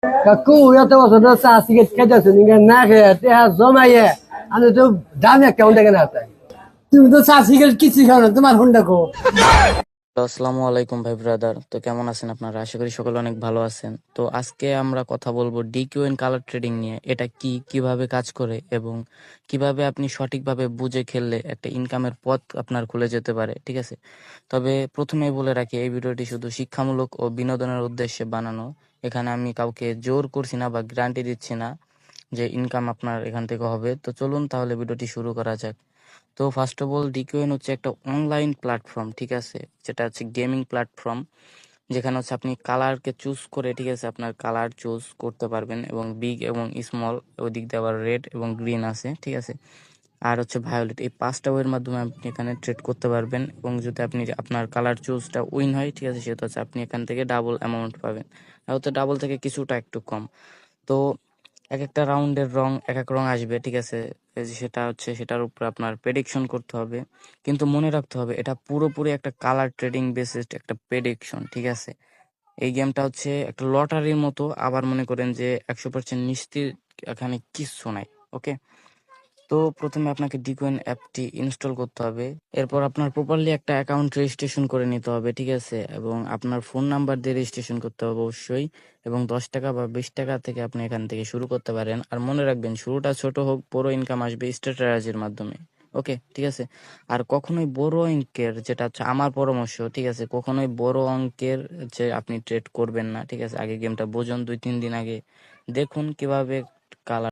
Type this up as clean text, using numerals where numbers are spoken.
কাকু এত বছর ধরে চা সিগারেট খাইতেছো নিগে না খেয়ে টেহা জমাইয়ে আমি তো দামি একটা হুন্ডা কেনা চাই। তুমি তো চা সিগারেট কিছু খাও না, তোমার হুন্ডা কো। আসসালামু আলাইকুম ভাই ব্রাদার। তো কেমন আছেন আপনারা? আশা করি সকলে অনেক ভালো আছেন। তো আজকে আমরা কথা বলবো ডিকিউএন কালার ট্রেডিং নিয়ে। এটা কি, কিভাবে কাজ করে এবং কিভাবে আপনি সঠিকভাবে বুঝে খেললে একটা ইনকামের পথ আপনার খুলে যেতে পারে, ঠিক আছে? তবে প্রথমেই বলে রাখি, এই ভিডিওটি শুধু শিক্ষামূলক ও বিনোদনের উদ্দেশ্যে বানানো। এখানে আমি কাউকে জোর করছি না বা গ্যারান্টি দিচ্ছি না যে ইনকাম আপনার এখান থেকে হবে। তো চলুন তাহলে ভিডিওটি শুরু করা যাক। তো ফার্স্ট অফ অল ডিকিউএন হচ্ছে একটা অনলাইন প্ল্যাটফর্ম, ঠিক আছে? যেটা হচ্ছে গেমিং প্ল্যাটফর্ম, যেখানে হচ্ছে আপনি কালারকে চুজ করে, ঠিক আছে, আপনার কালার চুজ করতে পারবেন এবং বিগ এবং স্মল, ওই দিক দিয়ে আবার রেড এবং গ্রিন আছে, ঠিক আছে? আর হচ্ছে ভায়োলেট, এই পাঁচটা ওয়ের মাধ্যমে আপনি এখানে ট্রেড করতে পারবেন এবং যদি আপনি আপনার কালার চুজটা উইন হয়, ঠিক আছে, সেটা হচ্ছে আপনি এখান থেকে ডাবল অ্যামাউন্ট পাবেন। আর হচ্ছে ডাবল থেকে কিছুটা একটু কম। তো একেকটা রাউন্ডের রং একেক রং আসবে, ঠিক আছে? এই যে সেটা হচ্ছে সেটার উপর আপনার প্রেডিকশন করতে হবে। কিন্তু মনে রাখতে হবে এটা পুরোপুরি একটা কালার ট্রেডিং বেসিসড একটা প্রেডিকশন, ঠিক আছে? এই গেমটা হচ্ছে একটা লটারির মতো। আবার মনে করেন যে 100% নিশ্চিত এখানে কিচ্ছু নাই। ওকে? তো প্রথমে আপনাকে ডিকয়েন অ্যাপটি ইনস্টল করতে হবে। এরপর আপনার প্রপারলি একটা অ্যাকাউন্ট রেজিস্ট্রেশন করে নিতে হবে, ঠিক আছে? এবং আপনার ফোন নাম্বার দিয়ে রেজিস্ট্রেশন করতে হবে অবশ্যই। এবং 10 টাকা বা 20 টাকা থেকে আপনি এখান থেকে শুরু করতে পারেন। আর মনে রাখবেন, শুরুটা ছোট হোক, বড় ইনকাম আসবে স্ট্র্যাটেজির মাধ্যমে। ওকে, ঠিক আছে? আর কখনোই বড় অঙ্কের, যেটা হচ্ছে আমার পরামর্শ, ঠিক আছে, কখনোই বড় অঙ্কের যে আপনি ট্রেড করবেন না, ঠিক আছে? আগে গেমটা বুঝুন, 2-3 দিন আগে দেখুন কিভাবে কালার